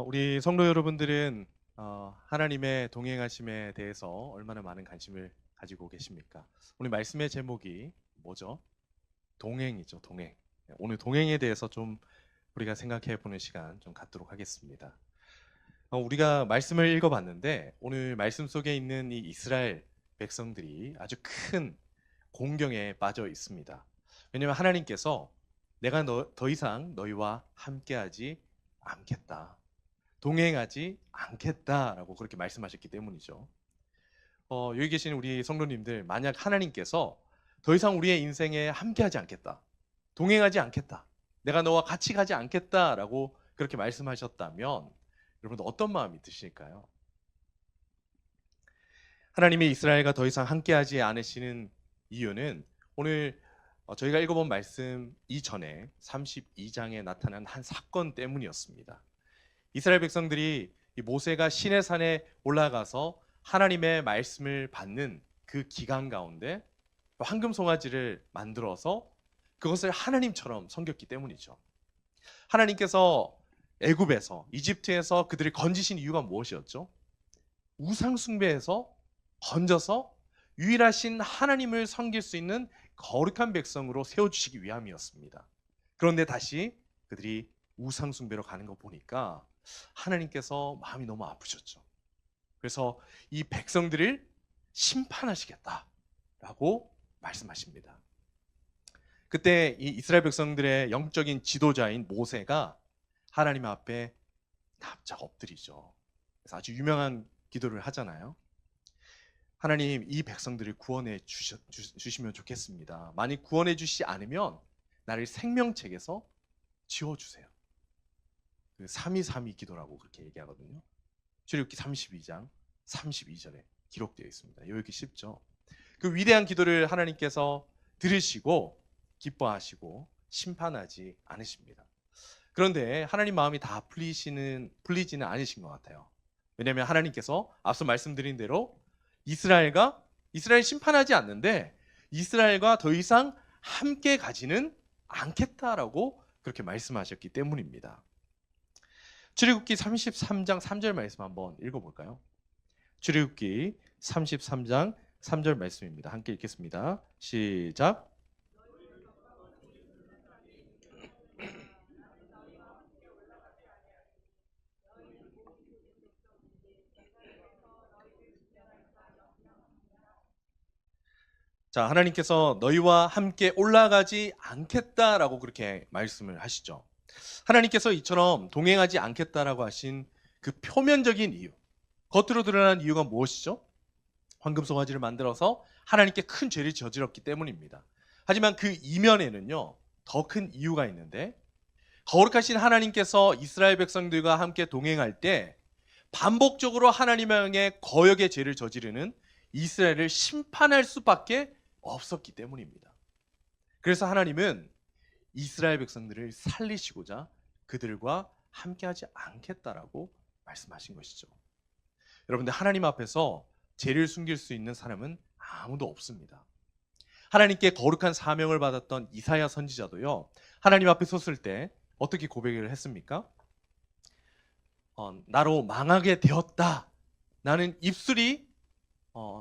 우리 성도 여러분들은 하나님의 동행하심에 대해서 얼마나 많은 관심을 가지고 계십니까? 오늘 말씀의 제목이 뭐죠? 동행이죠, 동행. 오늘 동행에 대해서 좀 우리가 생각해 보는 시간 좀 갖도록 하겠습니다. 우리가 말씀을 읽어봤는데 오늘 말씀 속에 있는 이 이스라엘 백성들이 아주 큰 공경에 빠져 있습니다. 왜냐하면 하나님께서 내가 더 이상 너희와 함께하지 않겠다. 동행하지 않겠다라고 그렇게 말씀하셨기 때문이죠. 여기 계신 우리 성도님들, 만약 하나님께서 더 이상 우리의 인생에 함께하지 않겠다, 동행하지 않겠다, 내가 너와 같이 가지 않겠다라고 그렇게 말씀하셨다면 여러분 어떤 마음이 드실까요? 하나님이 이스라엘과 더 이상 함께하지 않으시는 이유는 오늘 저희가 읽어본 말씀 이전에 32장에 나타난 한 사건 때문이었습니다. 이스라엘 백성들이 이 모세가 시내산에 올라가서 하나님의 말씀을 받는 그 기간 가운데 황금 송아지를 만들어서 그것을 하나님처럼 섬겼기 때문이죠. 하나님께서 애굽에서, 이집트에서 그들을 건지신 이유가 무엇이었죠? 우상 숭배에서 건져서 유일하신 하나님을 섬길 수 있는 거룩한 백성으로 세워주시기 위함이었습니다. 그런데 다시 그들이 우상 숭배로 가는 거 보니까 하나님께서 마음이 너무 아프셨죠. 그래서 이 백성들을 심판하시겠다라고 말씀하십니다. 그때 이 이스라엘 백성들의 영적인 지도자인 모세가 하나님 앞에 납작 엎드리죠. 그래서 아주 유명한 기도를 하잖아요. 하나님, 이 백성들을 구원해 주시면 좋겠습니다. 만약 구원해 주시지 않으면 나를 생명책에서 지워주세요. 그 3.2.3.2 기도라고 그렇게 얘기하거든요. 출애굽기 32장 32절에 기록되어 있습니다. 읽기 쉽죠. 그 위대한 기도를 하나님께서 들으시고 기뻐하시고 심판하지 않으십니다. 그런데 하나님 마음이 다 풀리지는 않으신 것 같아요. 왜냐하면 하나님께서 앞서 말씀드린 대로 이스라엘 심판하지 않는데 이스라엘과 더 이상 함께 가지는 않겠다라고 그렇게 말씀하셨기 때문입니다. 출애굽기 33장 3절 말씀 한번 읽어볼까요? 출애굽기 33장 3절 말씀입니다. 함께 읽겠습니다. 시작. 자, 하나님께서 너희와 함께 올라가지 않겠다라고 그렇게 말씀을 하시죠. 하나님께서 이처럼 동행하지 않겠다라고 하신 그 표면적인 이유, 겉으로 드러난 이유가 무엇이죠? 황금 송아지를 만들어서 하나님께 큰 죄를 저질렀기 때문입니다. 하지만 그 이면에는요, 더 큰 이유가 있는데, 거룩하신 하나님께서 이스라엘 백성들과 함께 동행할 때 반복적으로 하나님을 향해 거역의 죄를 저지르는 이스라엘을 심판할 수밖에 없었기 때문입니다. 그래서 하나님은 이스라엘 백성들을 살리시고자 그들과 함께하지 않겠다라고 말씀하신 것이죠. 여러분들, 하나님 앞에서 죄를 숨길 수 있는 사람은 아무도 없습니다. 하나님께 거룩한 사명을 받았던 이사야 선지자도요, 하나님 앞에 섰을 때 어떻게 고백을 했습니까? 나로 망하게 되었다. 나는 입술이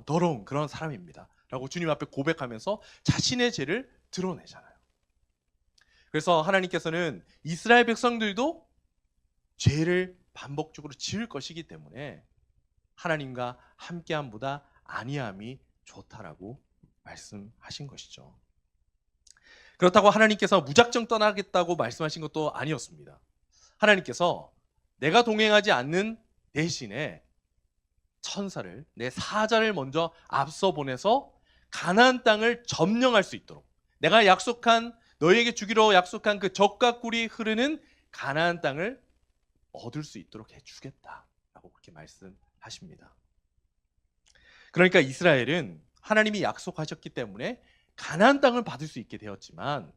더러운 그런 사람입니다. 라고 주님 앞에 고백하면서 자신의 죄를 드러내잖아요. 그래서 하나님께서는 이스라엘 백성들도 죄를 반복적으로 지을 것이기 때문에 하나님과 함께함보다 아니함이 좋다라고 말씀하신 것이죠. 그렇다고 하나님께서 무작정 떠나겠다고 말씀하신 것도 아니었습니다. 하나님께서 내가 동행하지 않는 대신에 천사를, 내 사자를 먼저 앞서 보내서 가나안 땅을 점령할 수 있도록, 내가 너희에게 주기로 약속한 그 젖과 꿀이 흐르는 가나안 땅을 얻을 수 있도록 해주겠다라고 그렇게 말씀하십니다. 그러니까 이스라엘은 하나님이 약속하셨기 때문에 가나안 땅을 받을 수 있게 되었지만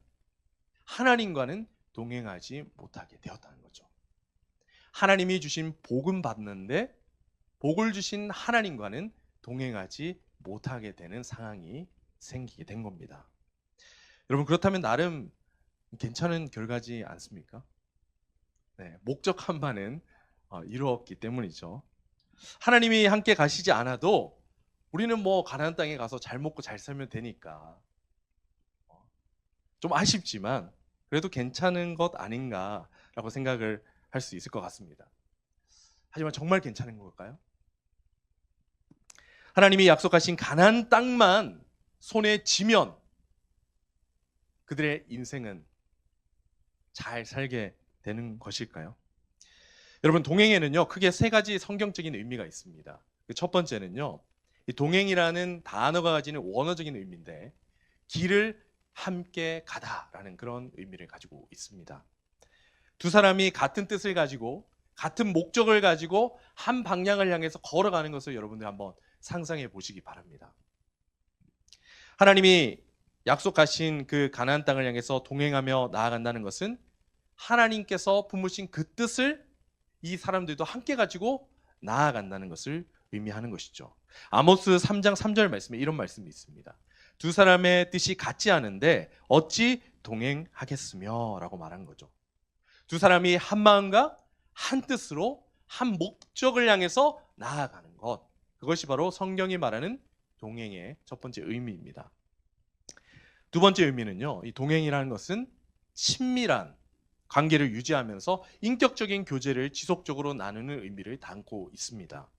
하나님과는 동행하지 못하게 되었다는 거죠. 하나님이 주신 복은 받는데 복을 주신 하나님과는 동행하지 못하게 되는 상황이 생기게 된 겁니다. 여러분, 그렇다면 나름 괜찮은 결과지 않습니까? 네, 목적한 바는 이루었기 때문이죠. 하나님이 함께 가시지 않아도 우리는 뭐 가나안 땅에 가서 잘 먹고 잘 살면 되니까 좀 아쉽지만 그래도 괜찮은 것 아닌가라고 생각을 할 수 있을 것 같습니다. 하지만 정말 괜찮은 걸까요? 하나님이 약속하신 가나안 땅만 손에 쥐면 그들의 인생은 잘 살게 되는 것일까요? 여러분, 동행에는요 크게 세 가지 성경적인 의미가 있습니다. 그 첫 번째는요, 이 동행이라는 단어가 가지는 원어적인 의미인데 길을 함께 가다라는 그런 의미를 가지고 있습니다. 두 사람이 같은 뜻을 가지고 같은 목적을 가지고 한 방향을 향해서 걸어가는 것을 여러분들 한번 상상해 보시기 바랍니다. 하나님이 약속하신 그 가나안 땅을 향해서 동행하며 나아간다는 것은 하나님께서 품으신 그 뜻을 이 사람들도 함께 가지고 나아간다는 것을 의미하는 것이죠. 아모스 3장 3절 말씀에 이런 말씀이 있습니다. 두 사람의 뜻이 같지 않은데 어찌 동행하겠으며 라고 말한 거죠. 두 사람이 한 마음과 한 뜻으로 한 목적을 향해서 나아가는 것, 그것이 바로 성경이 말하는 동행의 첫 번째 의미입니다. 두 번째 의미는요, 이 동행이라는 것은 친밀한 관계를 유지하면서 인격적인 교제를 지속적으로 나누는 의미를 담고 있습니다.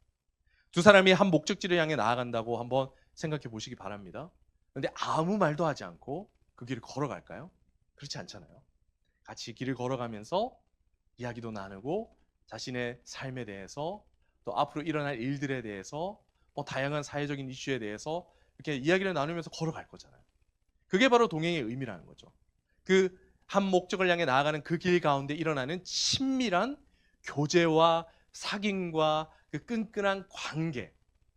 두 사람이 한 목적지를 향해 나아간다고 한번 생각해 보시기 바랍니다. 그런데 아무 말도 하지 않고 그 길을 걸어갈까요? 그렇지 않잖아요. 같이 길을 걸어가면서 이야기도 나누고 자신의 삶에 대해서 또 앞으로 일어날 일들에 대해서 다양한 사회적인 이슈에 대해서 이렇게 이야기를 나누면서 걸어갈 거잖아요. 그게 바로 동행의 의미라는 거죠. 그 한 목적을 향해 나아가는 그 길 가운데 일어나는 친밀한 교제와 사귐과 그 끈끈한 관계,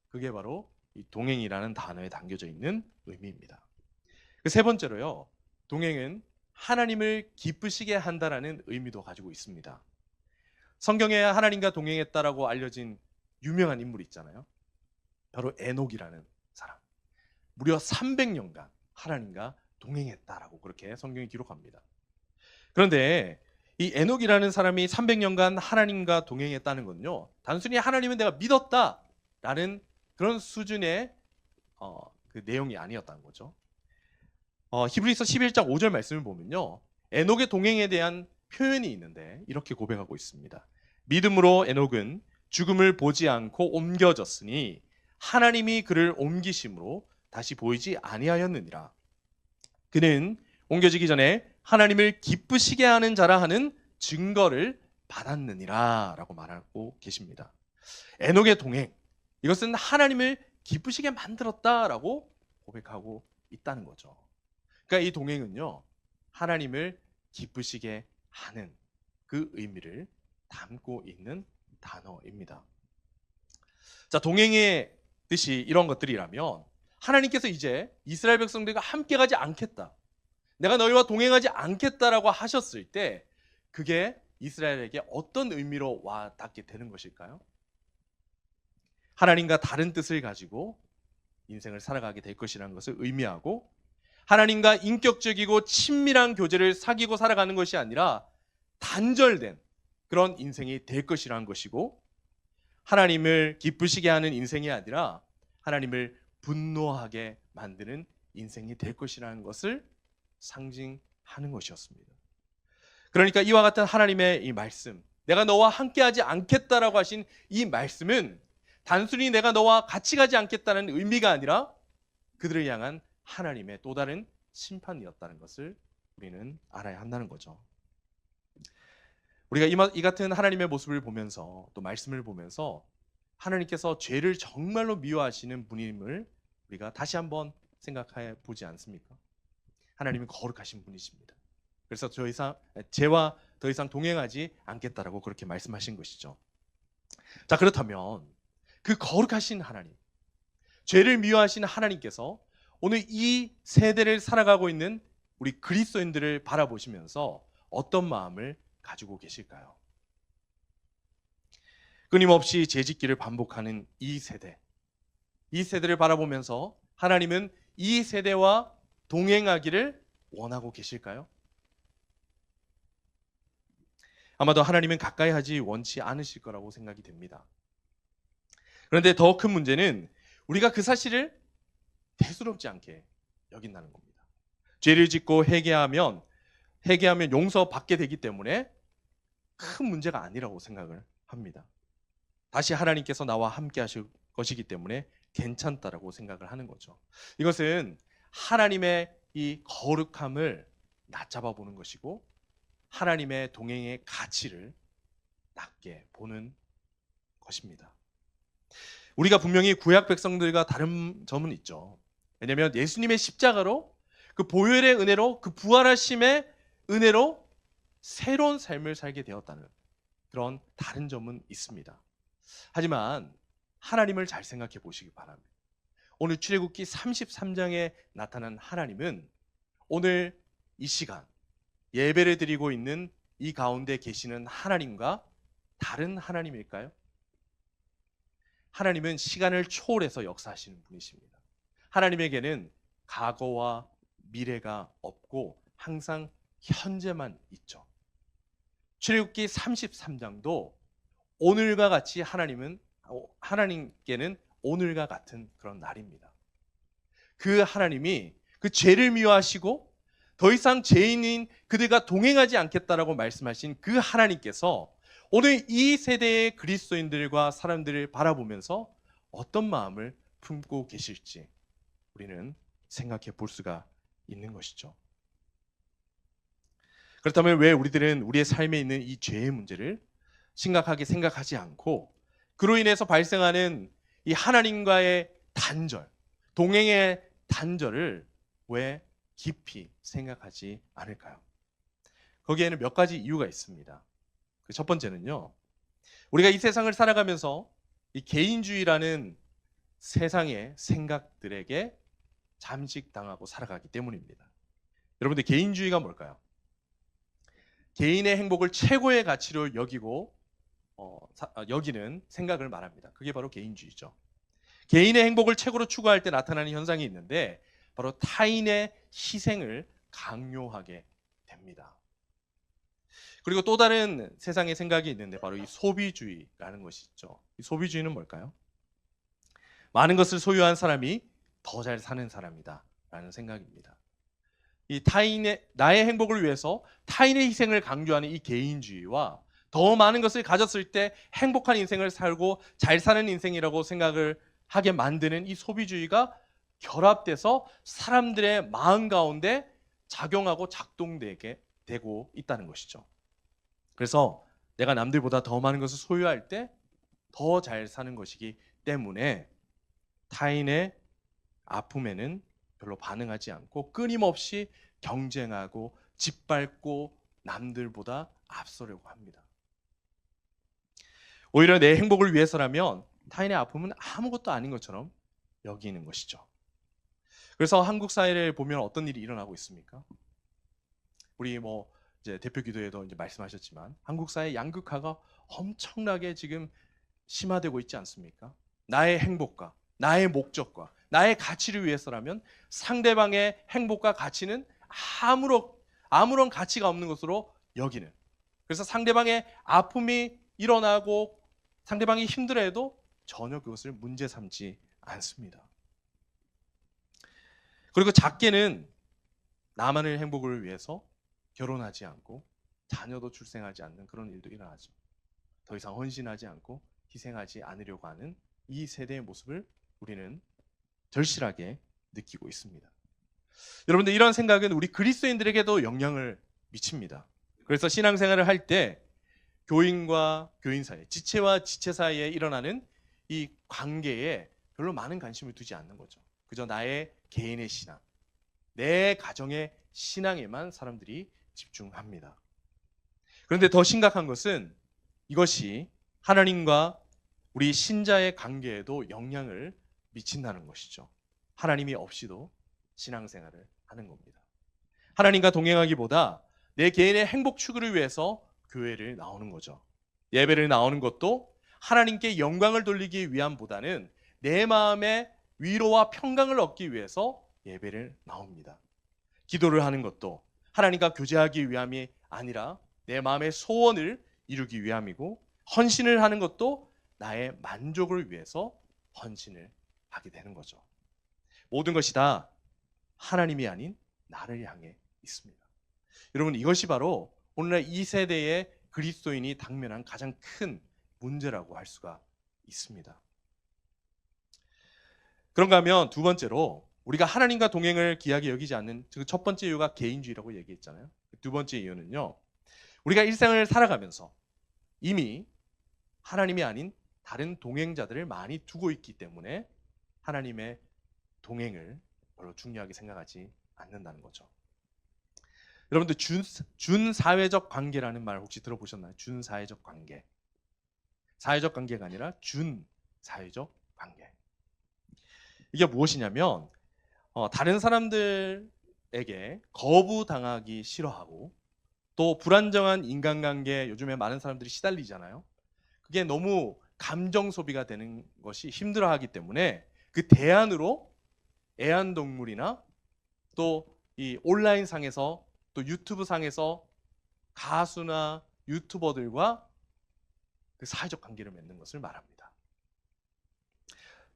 그게 바로 이 동행이라는 단어에 담겨져 있는 의미입니다. 그 세 번째로요, 동행은 하나님을 기쁘시게 한다라는 의미도 가지고 있습니다. 성경에 하나님과 동행했다라고 알려진 유명한 인물이 있잖아요. 바로 에녹이라는 사람. 무려 300년간 하나님과 동행했다라고 그렇게 성경이 기록합니다. 그런데 이 에녹이라는 사람이 300년간 하나님과 동행했다는 건요, 단순히 하나님은 내가 믿었다라는 그런 수준의 그 내용이 아니었다는 거죠. 히브리서 11장 5절 말씀을 보면요, 에녹의 동행에 대한 표현이 있는데 이렇게 고백하고 있습니다. 믿음으로 에녹은 죽음을 보지 않고 옮겨졌으니 하나님이 그를 옮기심으로 다시 보이지 아니하였느니라. 그는 옮겨지기 전에 하나님을 기쁘시게 하는 자라 하는 증거를 받았느니라 라고 말하고 계십니다. 에녹의 동행, 이것은 하나님을 기쁘시게 만들었다라고 고백하고 있다는 거죠. 그러니까 이 동행은요, 하나님을 기쁘시게 하는 그 의미를 담고 있는 단어입니다. 자, 동행의 뜻이 이런 것들이라면 하나님께서 이제 이스라엘 백성들과 함께 가지 않겠다, 내가 너희와 동행하지 않겠다라고 하셨을 때 그게 이스라엘에게 어떤 의미로 와 닿게 되는 것일까요? 하나님과 다른 뜻을 가지고 인생을 살아가게 될 것이라는 것을 의미하고, 하나님과 인격적이고 친밀한 교제를 사귀고 살아가는 것이 아니라 단절된 그런 인생이 될 것이라는 것이고, 하나님을 기쁘시게 하는 인생이 아니라 하나님을 분노하게 만드는 인생이 될 것이라는 것을 상징하는 것이었습니다. 그러니까 이와 같은 하나님의 이 말씀, 내가 너와 함께하지 않겠다라고 하신 이 말씀은 단순히 내가 너와 같이 가지 않겠다는 의미가 아니라 그들을 향한 하나님의 또 다른 심판이었다는 것을 우리는 알아야 한다는 거죠. 우리가 이 같은 하나님의 모습을 보면서 또 말씀을 보면서 하나님께서 죄를 정말로 미워하시는 분임을 우리가 다시 한번 생각해 보지 않습니까? 하나님은 거룩하신 분이십니다. 그래서 죄와 더 이상 동행하지 않겠다라고 그렇게 말씀하신 것이죠. 자, 그렇다면 그 거룩하신 하나님, 죄를 미워하시는 하나님께서 오늘 이 세대를 살아가고 있는 우리 그리스도인들을 바라보시면서 어떤 마음을 가지고 계실까요? 끊임없이 죄짓기를 반복하는 이 세대를 바라보면서 하나님은 이 세대와 동행하기를 원하고 계실까요? 아마도 하나님은 가까이 하지 원치 않으실 거라고 생각이 됩니다. 그런데 더 큰 문제는 우리가 그 사실을 대수롭지 않게 여긴다는 겁니다. 죄를 짓고 회개하면 용서받게 되기 때문에 큰 문제가 아니라고 생각을 합니다. 다시 하나님께서 나와 함께 하실 것이기 때문에 괜찮다라고 생각을 하는 거죠. 이것은 하나님의 이 거룩함을 낮잡아 보는 것이고 하나님의 동행의 가치를 낮게 보는 것입니다. 우리가 분명히 구약 백성들과 다른 점은 있죠. 왜냐하면 예수님의 십자가로 그 보혈의 은혜로 그 부활하심의 은혜로 새로운 삶을 살게 되었다는 그런 다른 점은 있습니다. 하지만 하나님을 잘 생각해 보시기 바랍니다. 오늘 출애굽기 33장에 나타난 하나님은 오늘 이 시간 예배를 드리고 있는 이 가운데 계시는 하나님과 다른 하나님일까요? 하나님은 시간을 초월해서 역사하시는 분이십니다. 하나님에게는 과거와 미래가 없고 항상 현재만 있죠. 출애굽기 33장도 오늘과 같이 하나님께는 오늘과 같은 그런 날입니다. 그 하나님이 그 죄를 미워하시고 더 이상 죄인인 그들과 동행하지 않겠다라고 말씀하신 그 하나님께서 오늘 이 세대의 그리스도인들과 사람들을 바라보면서 어떤 마음을 품고 계실지 우리는 생각해 볼 수가 있는 것이죠. 그렇다면 왜 우리들은 우리의 삶에 있는 이 죄의 문제를 심각하게 생각하지 않고 그로 인해서 발생하는 이 하나님과의 단절, 동행의 단절을 왜 깊이 생각하지 않을까요? 거기에는 몇 가지 이유가 있습니다. 첫 번째는요, 우리가 이 세상을 살아가면서 이 개인주의라는 세상의 생각들에게 잠식당하고 살아가기 때문입니다. 여러분들 개인주의가 뭘까요? 개인의 행복을 최고의 가치로 여기는 생각을 말합니다. 그게 바로 개인주의죠. 개인의 행복을 최고로 추구할 때 나타나는 현상이 있는데 바로 타인의 희생을 강요하게 됩니다. 그리고 또 다른 세상의 생각이 있는데 바로 이 소비주의라는 것이 있죠. 이 소비주의는 뭘까요? 많은 것을 소유한 사람이 더 잘 사는 사람이다 라는 생각입니다. 이 나의 행복을 위해서 타인의 희생을 강조하는 이 개인주의와 더 많은 것을 가졌을 때 행복한 인생을 살고 잘 사는 인생이라고 생각을 하게 만드는 이 소비주의가 결합돼서 사람들의 마음 가운데 작용하고 작동되게 되고 있다는 것이죠. 그래서 내가 남들보다 더 많은 것을 소유할 때 더 잘 사는 것이기 때문에 타인의 아픔에는 별로 반응하지 않고 끊임없이 경쟁하고 짓밟고 남들보다 앞서려고 합니다. 오히려 내 행복을 위해서라면 타인의 아픔은 아무것도 아닌 것처럼 여기는 것이죠. 그래서 한국 사회를 보면 어떤 일이 일어나고 있습니까? 우리 이제 대표 기도에도 이제 말씀하셨지만 한국 사회 양극화가 엄청나게 지금 심화되고 있지 않습니까? 나의 행복과 나의 목적과 나의 가치를 위해서라면 상대방의 행복과 가치는 아무런 가치가 없는 것으로 여기는. 그래서 상대방의 아픔이 일어나고 상대방이 힘들어해도 전혀 그것을 문제 삼지 않습니다. 그리고 작게는 나만의 행복을 위해서 결혼하지 않고 자녀도 출생하지 않는 그런 일도 일어나죠. 더 이상 헌신하지 않고 희생하지 않으려고 하는 이 세대의 모습을 우리는 절실하게 느끼고 있습니다. 여러분들 이런 생각은 우리 그리스도인들에게도 영향을 미칩니다. 그래서 신앙생활을 할 때 교인과 교인 사이, 지체와 지체 사이에 일어나는 이 관계에 별로 많은 관심을 두지 않는 거죠. 그저 나의 개인의 신앙, 내 가정의 신앙에만 사람들이 집중합니다. 그런데 더 심각한 것은 이것이 하나님과 우리 신자의 관계에도 영향을 미친다는 것이죠. 하나님이 없이도 신앙생활을 하는 겁니다. 하나님과 동행하기보다 내 개인의 행복 추구를 위해서 교회를 나오는 거죠. 예배를 나오는 것도 하나님께 영광을 돌리기 위함보다는 내 마음의 위로와 평강을 얻기 위해서 예배를 나옵니다. 기도를 하는 것도 하나님과 교제하기 위함이 아니라 내 마음의 소원을 이루기 위함이고, 헌신을 하는 것도 나의 만족을 위해서 헌신을 하게 되는 거죠. 모든 것이 다 하나님이 아닌 나를 향해 있습니다. 여러분, 이것이 바로 오늘날 이 세대의 그리스도인이 당면한 가장 큰 문제라고 할 수가 있습니다. 그런가 하면 두 번째로, 우리가 하나님과 동행을 귀하게 여기지 않는 첫 번째 이유가 개인주의라고 얘기했잖아요. 두 번째 이유는요, 우리가 일생을 살아가면서 이미 하나님이 아닌 다른 동행자들을 많이 두고 있기 때문에 하나님의 동행을 별로 중요하게 생각하지 않는다는 거죠. 여러분들 준사회적 관계라는 말 혹시 들어보셨나요? 준사회적 관계. 사회적 관계가 아니라 준사회적 관계. 이게 무엇이냐면 다른 사람들에게 거부당하기 싫어하고, 또 불안정한 인간관계, 요즘에 많은 사람들이 시달리잖아요. 그게 너무 감정 소비가 되는 것이 힘들어하기 때문에 그 대안으로 애완동물이나 또 이 온라인 상에서, 또 유튜브 상에서 가수나 유튜버들과 그 사회적 관계를 맺는 것을 말합니다.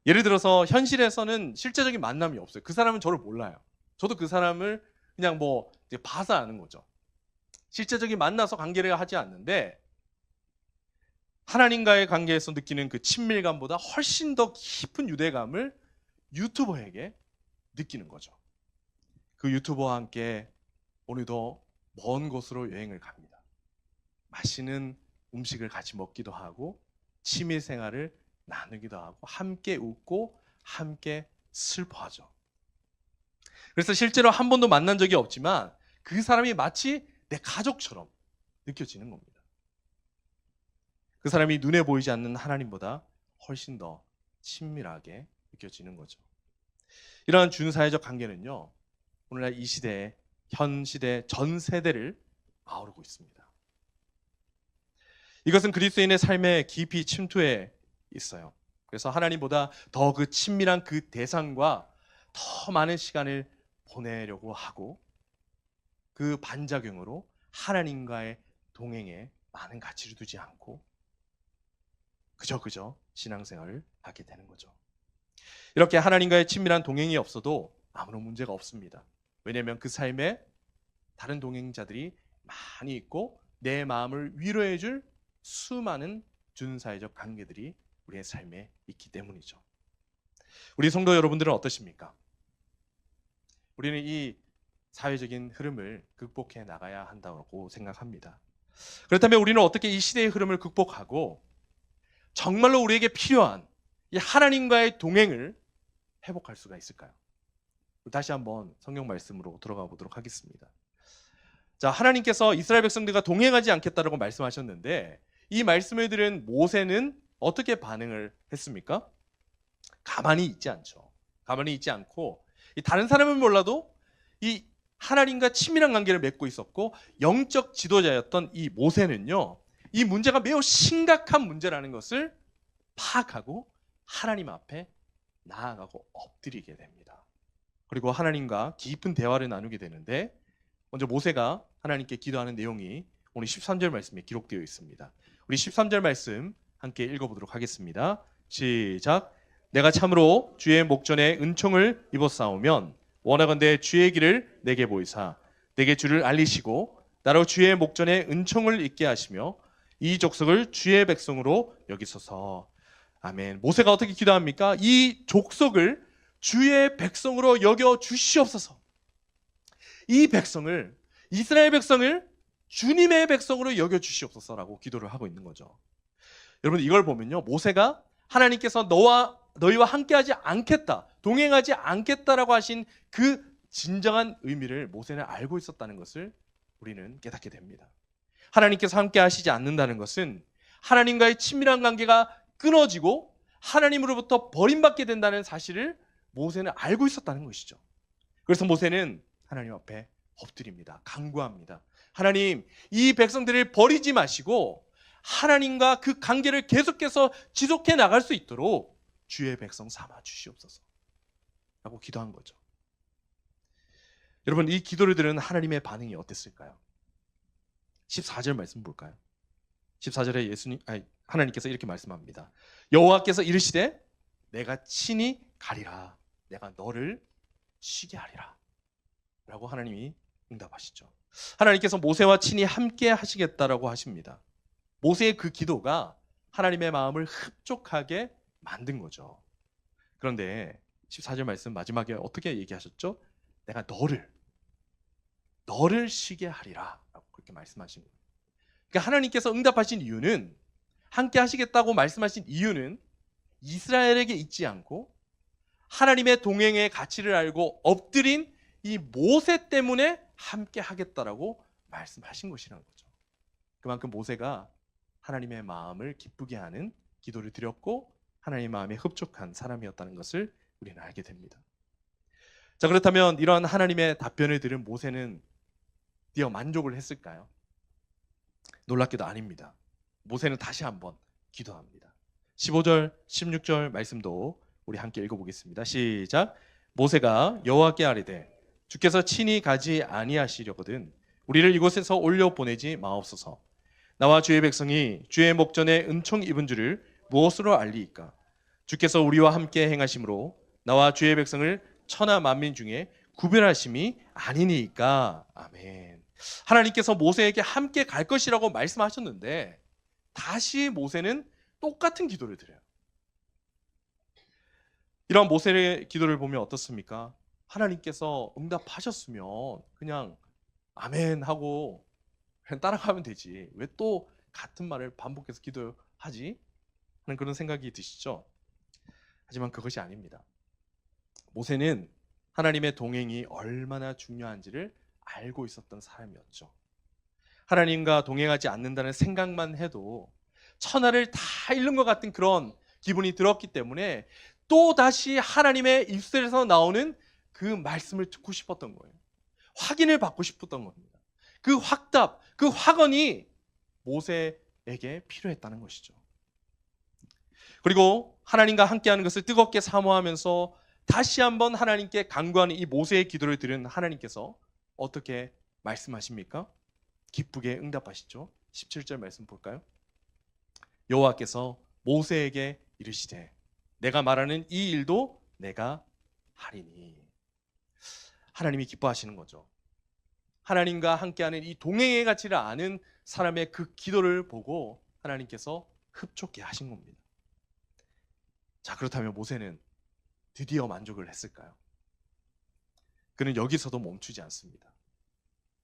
예를 들어서 현실에서는 실제적인 만남이 없어요. 그 사람은 저를 몰라요. 저도 그 사람을 그냥 뭐 이제 봐서 아는 거죠. 실제적인 만나서 관계를 하지 않는데, 하나님과의 관계에서 느끼는 그 친밀감보다 훨씬 더 깊은 유대감을 유튜버에게 느끼는 거죠. 그 유튜버와 함께 오늘도 먼 곳으로 여행을 갑니다. 맛있는 음식을 같이 먹기도 하고, 취미 생활을 나누기도 하고, 함께 웃고 함께 슬퍼하죠. 그래서 실제로 한 번도 만난 적이 없지만 그 사람이 마치 내 가족처럼 느껴지는 겁니다. 그 사람이 눈에 보이지 않는 하나님보다 훨씬 더 친밀하게 느껴지는 거죠. 이러한 준사회적 관계는요, 오늘날 이 시대에, 현 시대 전 세대를 아우르고 있습니다. 이것은 그리스도인의 삶에 깊이 침투해 있어요. 그래서 하나님보다 더 그 친밀한 그 대상과 더 많은 시간을 보내려고 하고, 그 반작용으로 하나님과의 동행에 많은 가치를 두지 않고 그저 신앙생활을 하게 되는 거죠. 이렇게 하나님과의 친밀한 동행이 없어도 아무런 문제가 없습니다. 왜냐하면 그 삶에 다른 동행자들이 많이 있고, 내 마음을 위로해 줄 수많은 준사회적 관계들이 우리의 삶에 있기 때문이죠. 우리 성도 여러분들은 어떠십니까? 우리는 이 사회적인 흐름을 극복해 나가야 한다고 생각합니다. 그렇다면 우리는 어떻게 이 시대의 흐름을 극복하고 정말로 우리에게 필요한 이 하나님과의 동행을 회복할 수가 있을까요? 다시 한번 성경 말씀으로 들어가 보도록 하겠습니다. 자, 하나님께서 이스라엘 백성들과 동행하지 않겠다라고 말씀하셨는데, 이 말씀을 들은 모세는 어떻게 반응을 했습니까? 가만히 있지 않죠. 가만히 있지 않고, 다른 사람은 몰라도 이 하나님과 친밀한 관계를 맺고 있었고, 영적 지도자였던 이 모세는요, 이 문제가 매우 심각한 문제라는 것을 파악하고 하나님 앞에 나아가고 엎드리게 됩니다. 그리고 하나님과 깊은 대화를 나누게 되는데, 먼저 모세가 하나님께 기도하는 내용이 오늘 13절 말씀에 기록되어 있습니다. 우리 13절 말씀 함께 읽어보도록 하겠습니다. 시작. 내가 참으로 주의 목전에 은총을 입었사오면 원하건대 주의 길을 내게 보이사 내게 주를 알리시고 나로 주의 목전에 은총을 입게 하시며 이 족속을 주의 백성으로 여기소서. 아멘. 모세가 어떻게 기도합니까? 이 족속을 주의 백성으로 여겨 주시옵소서. 이 백성을, 이스라엘 백성을 주님의 백성으로 여겨 주시옵소서라고 기도를 하고 있는 거죠. 여러분, 이걸 보면요, 모세가 하나님께서 너희와 함께하지 않겠다, 동행하지 않겠다라고 하신 그 진정한 의미를 모세는 알고 있었다는 것을 우리는 깨닫게 됩니다. 하나님께서 함께 하시지 않는다는 것은 하나님과의 친밀한 관계가 끊어지고 하나님으로부터 버림받게 된다는 사실을 모세는 알고 있었다는 것이죠. 그래서 모세는 하나님 앞에 엎드립니다. 간구합니다. 하나님, 이 백성들을 버리지 마시고 하나님과 그 관계를 계속해서 지속해 나갈 수 있도록 주의 백성 삼아 주시옵소서 라고 기도한 거죠. 여러분, 이 기도를 들은 하나님의 반응이 어땠을까요? 14절 말씀 볼까요? 14절에 하나님께서 이렇게 말씀합니다. 여호와께서 이르시되 내가 친히 가리라. 내가 너를 쉬게 하리라. 라고 하나님이 응답하시죠. 하나님께서 모세와 친히 함께 하시겠다라고 하십니다. 모세의 그 기도가 하나님의 마음을 흡족하게 만든 거죠. 그런데 14절 말씀 마지막에 어떻게 얘기하셨죠? 내가 너를 쉬게 하리라 라고 그렇게 말씀하신 거예요. 그러니까 하나님께서 응답하신 이유는, 함께 하시겠다고 말씀하신 이유는 이스라엘에게 있지 않고 하나님의 동행의 가치를 알고 엎드린 이 모세 때문에 함께 하겠다라고 말씀하신 것이라는 거죠. 그만큼 모세가 하나님의 마음을 기쁘게 하는 기도를 드렸고 하나님의 마음에 흡족한 사람이었다는 것을 우리는 알게 됩니다. 자, 그렇다면 이런 하나님의 답변을 들은 모세는 드디어 만족을 했을까요? 놀랍게도 아닙니다. 모세는 다시 한번 기도합니다. 15절, 16절 말씀도 우리 함께 읽어보겠습니다. 시작. 모세가 여호와께 아뢰되 주께서 친히 가지 아니하시려거든 우리를 이곳에서 올려 보내지 마옵소서. 나와 주의 백성이 주의 목전에 은총 입은 줄을 무엇으로 알리이까? 주께서 우리와 함께 행하심으로 나와 주의 백성을 천하 만민 중에 구별하심이 아니니까. 아멘. 하나님께서 모세에게 함께 갈 것이라고 말씀하셨는데 다시 모세는 똑같은 기도를 드려요. 이런 모세의 기도를 보면 어떻습니까? 하나님께서 응답하셨으면 그냥 아멘 하고 그냥 따라가면 되지. 왜 또 같은 말을 반복해서 기도하지? 하는 그런 생각이 드시죠? 하지만 그것이 아닙니다. 모세는 하나님의 동행이 얼마나 중요한지를 알고 있었던 사람이었죠. 하나님과 동행하지 않는다는 생각만 해도 천하를 다 잃는 것 같은 그런 기분이 들었기 때문에 또 다시 하나님의 입술에서 나오는 그 말씀을 듣고 싶었던 거예요. 확인을 받고 싶었던 겁니다. 그 확답, 그 확언이 모세에게 필요했다는 것이죠. 그리고 하나님과 함께하는 것을 뜨겁게 사모하면서 다시 한번 하나님께 간구하는 이 모세의 기도를 들은 하나님께서 어떻게 말씀하십니까? 기쁘게 응답하시죠. 17절 말씀 볼까요? 여호와께서 모세에게 이르시되 내가 말하는 이 일도 내가 하리니. 하나님이 기뻐하시는 거죠. 하나님과 함께하는 이 동행의 가치를 아는 사람의 그 기도를 보고 하나님께서 흡족해 하신 겁니다. 자, 그렇다면 모세는 드디어 만족을 했을까요? 그는 여기서도 멈추지 않습니다.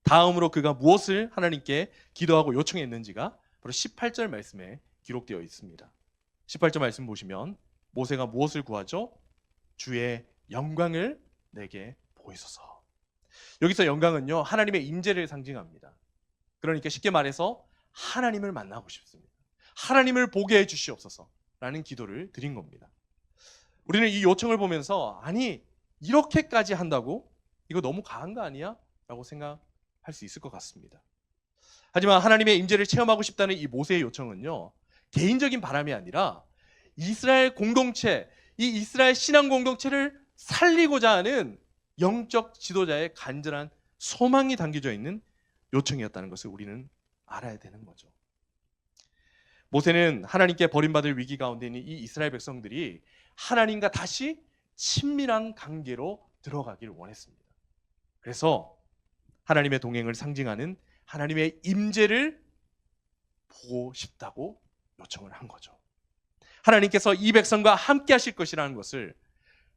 다음으로 그가 무엇을 하나님께 기도하고 요청했는지가 바로 18절 말씀에 기록되어 있습니다. 18절 말씀 보시면 모세가 무엇을 구하죠? 주의 영광을 내게 보이소서. 여기서 영광은요, 하나님의 임재를 상징합니다. 그러니까 쉽게 말해서 하나님을 만나고 싶습니다. 하나님을 보게 해 주시옵소서 라는 기도를 드린 겁니다. 우리는 이 요청을 보면서 아니 이렇게까지 한다고? 이거 너무 과한 거 아니야? 라고 생각할 수 있을 것 같습니다. 하지만 하나님의 임재를 체험하고 싶다는 이 모세의 요청은요, 개인적인 바람이 아니라 이스라엘 공동체, 이 이스라엘 신앙 공동체를 살리고자 하는 영적 지도자의 간절한 소망이 담겨져 있는 요청이었다는 것을 우리는 알아야 되는 거죠. 모세는 하나님께 버림받을 위기 가운데 있는 이 이스라엘 백성들이 하나님과 다시 친밀한 관계로 들어가기를 원했습니다. 그래서 하나님의 동행을 상징하는 하나님의 임재를 보고 싶다고 요청을 한 거죠. 하나님께서 이 백성과 함께 하실 것이라는 것을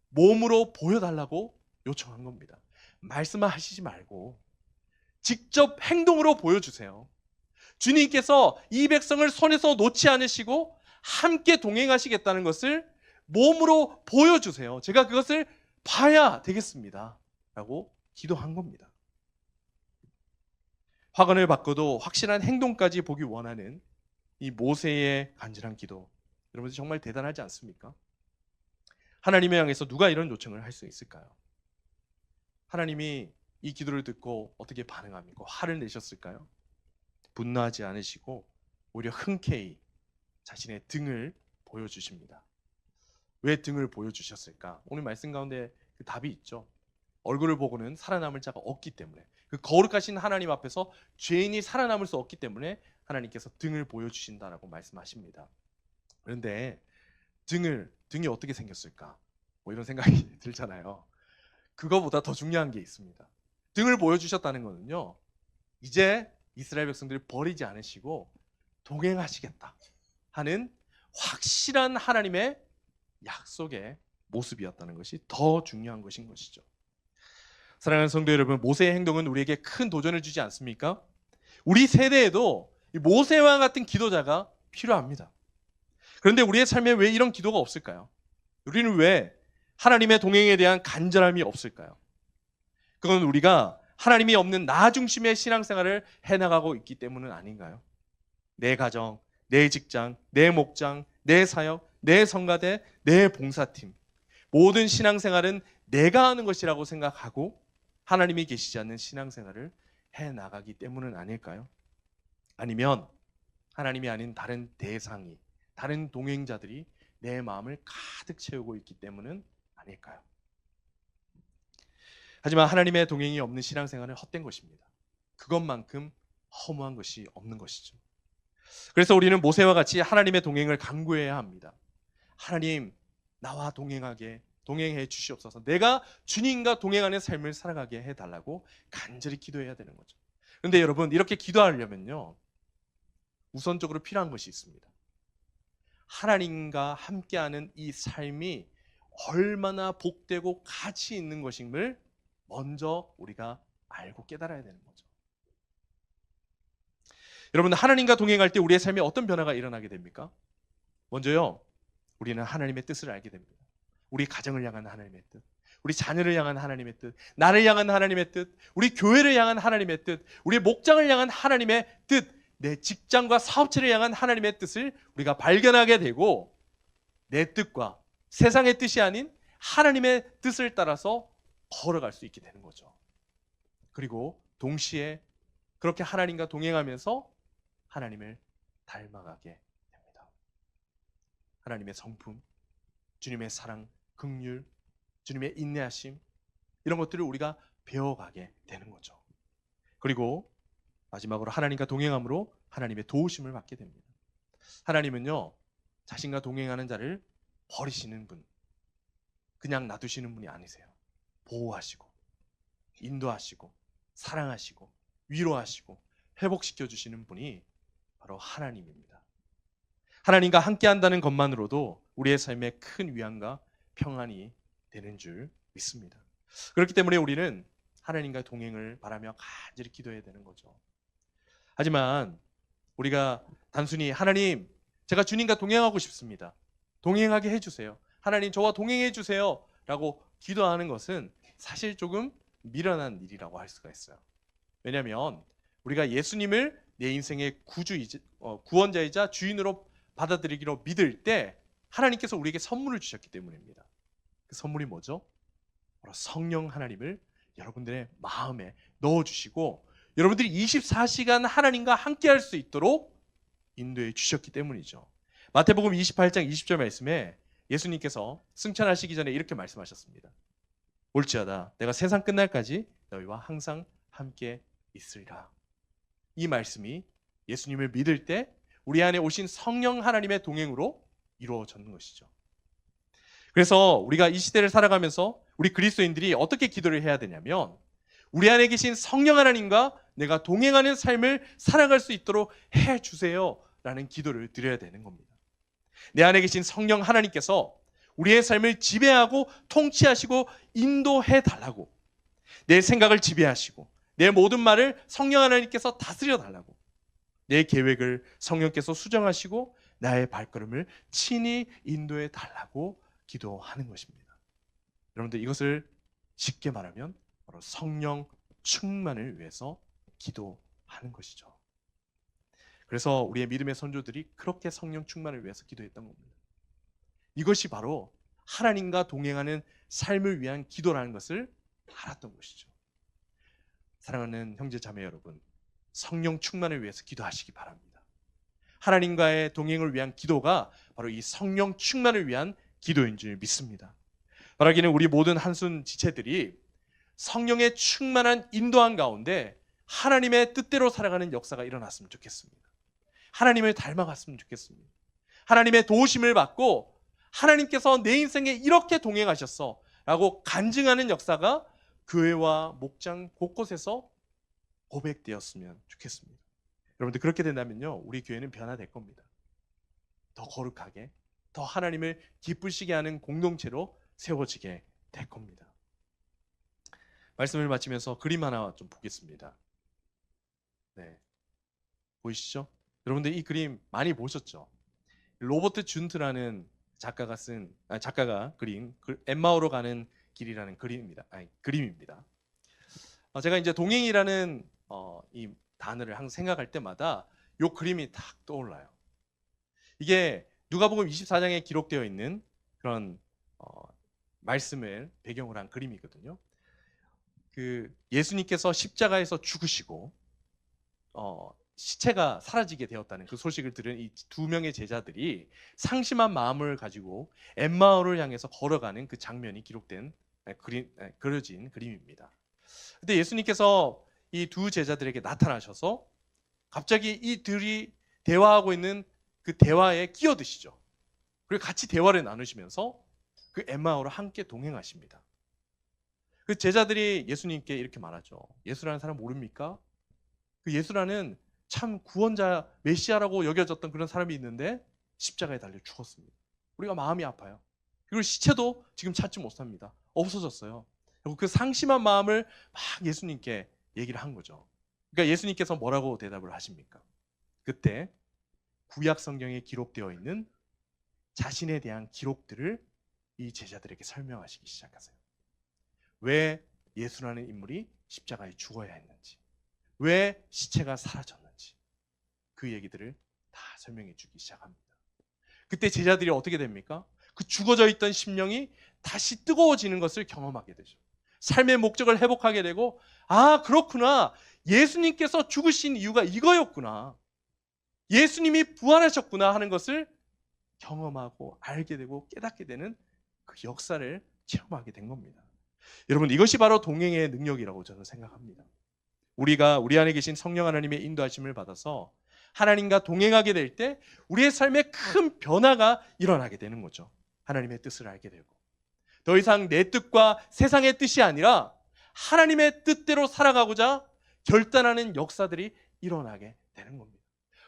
몸으로 보여달라고 요청한 겁니다. 말씀만 하시지 말고 직접 행동으로 보여주세요. 주님께서 이 백성을 손에서 놓지 않으시고 함께 동행하시겠다는 것을 몸으로 보여주세요. 제가 그것을 봐야 되겠습니다. 라고 기도한 겁니다. 확언을 받고도 확실한 행동까지 보기 원하는 이 모세의 간절한 기도, 여러분들 정말 대단하지 않습니까? 하나님을 향해서 누가 이런 요청을 할 수 있을까요? 하나님이 이 기도를 듣고 어떻게 반응합니까? 화를 내셨을까요? 분노하지 않으시고 오히려 흔쾌히 자신의 등을 보여주십니다. 왜 등을 보여주셨을까? 오늘 말씀 가운데 그 답이 있죠. 얼굴을 보고는 살아남을 자가 없기 때문에, 그 거룩하신 하나님 앞에서 죄인이 살아남을 수 없기 때문에 하나님께서 등을 보여주신다라고 말씀하십니다. 그런데 등이 어떻게 생겼을까? 뭐 이런 생각이 들잖아요. 그거보다 더 중요한 게 있습니다. 등을 보여주셨다는 것은요, 이제 이스라엘 백성들을 버리지 않으시고 동행하시겠다 하는 확실한 하나님의 약속의 모습이었다는 것이 더 중요한 것인 것이죠. 사랑하는 성도 여러분, 모세의 행동은 우리에게 큰 도전을 주지 않습니까? 우리 세대에도 모세와 같은 기도자가 필요합니다. 그런데 우리의 삶에 왜 이런 기도가 없을까요? 우리는 왜 하나님의 동행에 대한 간절함이 없을까요? 그건 우리가 하나님이 없는 나 중심의 신앙생활을 해나가고 있기 때문은 아닌가요? 내 가정, 내 직장, 내 목장, 내 사역, 내 성가대, 내 봉사팀, 모든 신앙생활은 내가 하는 것이라고 생각하고 하나님이 계시지 않는 신앙생활을 해나가기 때문은 아닐까요? 아니면 하나님이 아닌 다른 대상이, 다른 동행자들이 내 마음을 가득 채우고 있기 때문은 아닐까요? 하지만 하나님의 동행이 없는 신앙생활은 헛된 것입니다. 그것만큼 허무한 것이 없는 것이죠. 그래서 우리는 모세와 같이 하나님의 동행을 간구해야 합니다. 하나님, 나와 동행해 주시옵소서. 내가 주님과 동행하는 삶을 살아가게 해달라고 간절히 기도해야 되는 거죠. 그런데 여러분, 이렇게 기도하려면요, 우선적으로 필요한 것이 있습니다. 하나님과 함께하는 이 삶이 얼마나 복되고 가치 있는 것임을 먼저 우리가 알고 깨달아야 되는 거죠. 여러분, 하나님과 동행할 때 우리의 삶에 어떤 변화가 일어나게 됩니까? 먼저요, 우리는 하나님의 뜻을 알게 됩니다. 우리 가정을 향한 하나님의 뜻, 우리 자녀를 향한 하나님의 뜻, 나를 향한 하나님의 뜻, 우리 교회를 향한 하나님의 뜻, 우리 목장을 향한 하나님의 뜻, 내 직장과 사업체를 향한 하나님의 뜻을 우리가 발견하게 되고, 내 뜻과 세상의 뜻이 아닌 하나님의 뜻을 따라서 걸어갈 수 있게 되는 거죠. 그리고 동시에 그렇게 하나님과 동행하면서 하나님을 닮아가게 됩니다. 하나님의 성품, 주님의 사랑, 긍휼, 주님의 인내하심, 이런 것들을 우리가 배워가게 되는 거죠. 그리고 마지막으로 하나님과 동행함으로 하나님의 도우심을 받게 됩니다. 하나님은요, 자신과 동행하는 자를 버리시는 분, 그냥 놔두시는 분이 아니세요. 보호하시고 인도하시고 사랑하시고 위로하시고 회복시켜 주시는 분이 바로 하나님입니다. 하나님과 함께한다는 것만으로도 우리의 삶에 큰 위안과 평안이 되는 줄 믿습니다. 그렇기 때문에 우리는 하나님과 동행을 바라며 간절히 기도해야 되는 거죠. 하지만 우리가 단순히 하나님, 제가 주님과 동행하고 싶습니다, 동행하게 해주세요, 하나님 저와 동행해 주세요 라고 기도하는 것은 사실 조금 미련한 일이라고 할 수가 있어요. 왜냐하면 우리가 예수님을 내 인생의 구원자이자 주인으로 받아들이기로 믿을 때 하나님께서 우리에게 선물을 주셨기 때문입니다. 그 선물이 뭐죠? 바로 성령 하나님을 여러분들의 마음에 넣어주시고 여러분들이 24시간 하나님과 함께할 수 있도록 인도해 주셨기 때문이죠. 마태복음 28장 20절 말씀에 예수님께서 승천하시기 전에 이렇게 말씀하셨습니다. 올지어다 내가 세상 끝날까지 너희와 항상 함께 있으리라. 이 말씀이 예수님을 믿을 때 우리 안에 오신 성령 하나님의 동행으로 이루어졌는 것이죠. 그래서 우리가 이 시대를 살아가면서 우리 그리스도인들이 어떻게 기도를 해야 되냐면, 우리 안에 계신 성령 하나님과 내가 동행하는 삶을 살아갈 수 있도록 해주세요 라는 기도를 드려야 되는 겁니다. 내 안에 계신 성령 하나님께서 우리의 삶을 지배하고 통치하시고 인도해 달라고, 내 생각을 지배하시고 내 모든 말을 성령 하나님께서 다스려 달라고, 내 계획을 성령께서 수정하시고 나의 발걸음을 친히 인도해 달라고 기도하는 것입니다. 여러분들, 이것을 쉽게 말하면 바로 성령 충만을 위해서 기도하는 것이죠. 그래서 우리의 믿음의 선조들이 그렇게 성령 충만을 위해서 기도했던 겁니다. 이것이 바로 하나님과 동행하는 삶을 위한 기도라는 것을 알았던 것이죠. 사랑하는 형제 자매 여러분, 성령 충만을 위해서 기도하시기 바랍니다. 하나님과의 동행을 위한 기도가 바로 이 성령 충만을 위한 기도인 줄 믿습니다. 바라기는 우리 모든 한순 지체들이 성령의 충만한 인도한 가운데 하나님의 뜻대로 살아가는 역사가 일어났으면 좋겠습니다. 하나님을 닮아갔으면 좋겠습니다. 하나님의 도우심을 받고 하나님께서 내 인생에 이렇게 동행하셨어 라고 간증하는 역사가 교회와 목장 곳곳에서 고백되었으면 좋겠습니다. 여러분들 그렇게 된다면요, 우리 교회는 변화될 겁니다. 더 거룩하게, 더 하나님을 기쁘시게 하는 공동체로 세워지게 될 겁니다. 말씀을 마치면서 그림 하나 좀 보겠습니다. 네, 보이시죠? 여러분들 이 그림 많이 보셨죠? 로버트 준트라는 작가가 그린 엠마오로 가는 길이라는 그림입니다. 제가 이제 동행이라는 이 단어를 항상 생각할 때마다 이 그림이 딱 떠올라요. 이게 누가복음 24장에 기록되어 있는 그런 말씀을 배경으로 한 그림이거든요. 그 예수님께서 십자가에서 죽으시고 시체가 사라지게 되었다는 그 소식을 들은 이 두 명의 제자들이 상심한 마음을 가지고 엠마오를 향해서 걸어가는 그 장면이 그려진 그림입니다. 근데 예수님께서 이 두 제자들에게 나타나셔서 갑자기 이 둘이 대화하고 있는 그 대화에 끼어드시죠. 그리고 같이 대화를 나누시면서 그 엠마오로 함께 동행하십니다. 그 제자들이 예수님께 이렇게 말하죠. 예수라는 사람 모릅니까? 그 예수라는 참 구원자 메시아라고 여겨졌던 그런 사람이 있는데 십자가에 달려 죽었습니다. 우리가 마음이 아파요. 그리고 시체도 지금 찾지 못합니다. 없어졌어요. 그리고 그 상심한 마음을 막 예수님께 얘기를 한 거죠. 그러니까 예수님께서 뭐라고 대답을 하십니까? 그때 구약 성경에 기록되어 있는 자신에 대한 기록들을 이 제자들에게 설명하시기 시작하세요. 왜 예수라는 인물이 십자가에 죽어야 했는지, 왜 시체가 사라졌는지 그 얘기들을 다 설명해 주기 시작합니다. 그때 제자들이 어떻게 됩니까? 그 죽어져 있던 심령이 다시 뜨거워지는 것을 경험하게 되죠. 삶의 목적을 회복하게 되고, 아 그렇구나, 예수님께서 죽으신 이유가 이거였구나, 예수님이 부활하셨구나 하는 것을 경험하고 알게 되고 깨닫게 되는 그 역사를 체험하게 된 겁니다. 여러분, 이것이 바로 동행의 능력이라고 저는 생각합니다. 우리가 우리 안에 계신 성령 하나님의 인도하심을 받아서 하나님과 동행하게 될 때 우리의 삶에 큰 변화가 일어나게 되는 거죠. 하나님의 뜻을 알게 되고, 더 이상 내 뜻과 세상의 뜻이 아니라 하나님의 뜻대로 살아가고자 결단하는 역사들이 일어나게 되는 겁니다.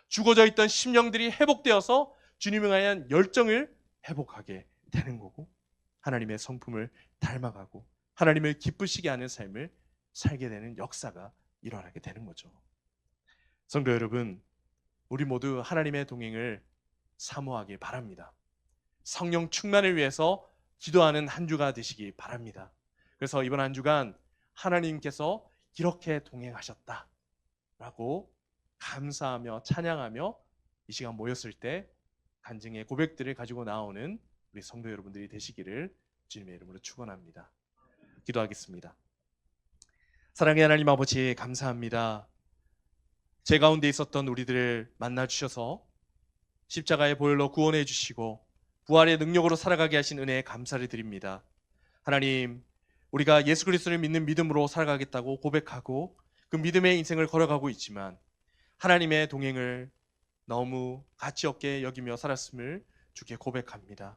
죽어져 있던 심령들이 회복되어서 주님을 향한 열정을 회복하게 되는 거고, 하나님의 성품을 닮아가고 하나님을 기쁘시게 하는 삶을 살게 되는 역사가 일어나게 되는 거죠. 성도 여러분, 우리 모두 하나님의 동행을 사모하길 바랍니다. 성령 충만을 위해서 기도하는 한 주가 되시기 바랍니다. 그래서 이번 한 주간 하나님께서 이렇게 동행하셨다라고 감사하며 찬양하며 이 시간 모였을 때 간증의 고백들을 가지고 나오는 우리 성도 여러분들이 되시기를 주님의 이름으로 축원합니다. 기도하겠습니다. 사랑의 하나님 아버지, 감사합니다. 제 가운데 있었던 우리들을 만나주셔서 십자가의 보혈로 구원해 주시고 부활의 능력으로 살아가게 하신 은혜에 감사를 드립니다. 하나님, 우리가 예수 그리스도를 믿는 믿음으로 살아가겠다고 고백하고 그 믿음의 인생을 걸어가고 있지만 하나님의 동행을 너무 가치 없게 여기며 살았음을 주께 고백합니다.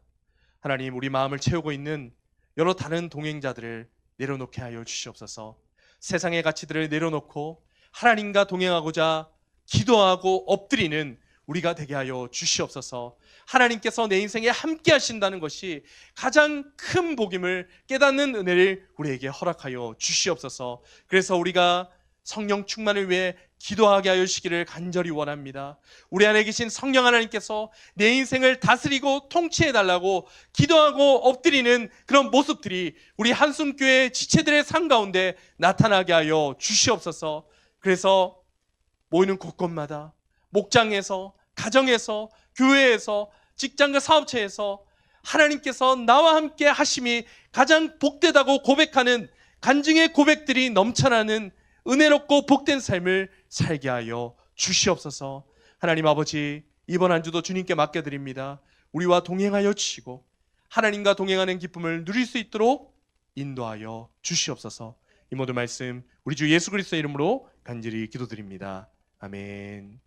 하나님, 우리 마음을 채우고 있는 여러 다른 동행자들을 내려놓게 하여 주시옵소서. 세상의 가치들을 내려놓고 하나님과 동행하고자 기도하고 엎드리는 우리가 되게 하여 주시옵소서. 하나님께서 내 인생에 함께 하신다는 것이 가장 큰 복임을 깨닫는 은혜를 우리에게 허락하여 주시옵소서. 그래서 우리가 성령 충만을 위해 기도하게 하여 주시기를 간절히 원합니다. 우리 안에 계신 성령 하나님께서 내 인생을 다스리고 통치해 달라고 기도하고 엎드리는 그런 모습들이 우리 한숨교회 지체들의 삶 가운데 나타나게 하여 주시옵소서. 그래서 모이는 곳곳마다 목장에서, 가정에서, 교회에서, 직장과 사업체에서 하나님께서 나와 함께 하심이 가장 복되다고 고백하는 간증의 고백들이 넘쳐나는 은혜롭고 복된 삶을 살게 하여 주시옵소서. 하나님 아버지, 이번 한 주도 주님께 맡겨드립니다. 우리와 동행하여 주시고 하나님과 동행하는 기쁨을 누릴 수 있도록 인도하여 주시옵소서. 이 모든 말씀 우리 주 예수 그리스도의 이름으로 간절히 기도드립니다. 아멘.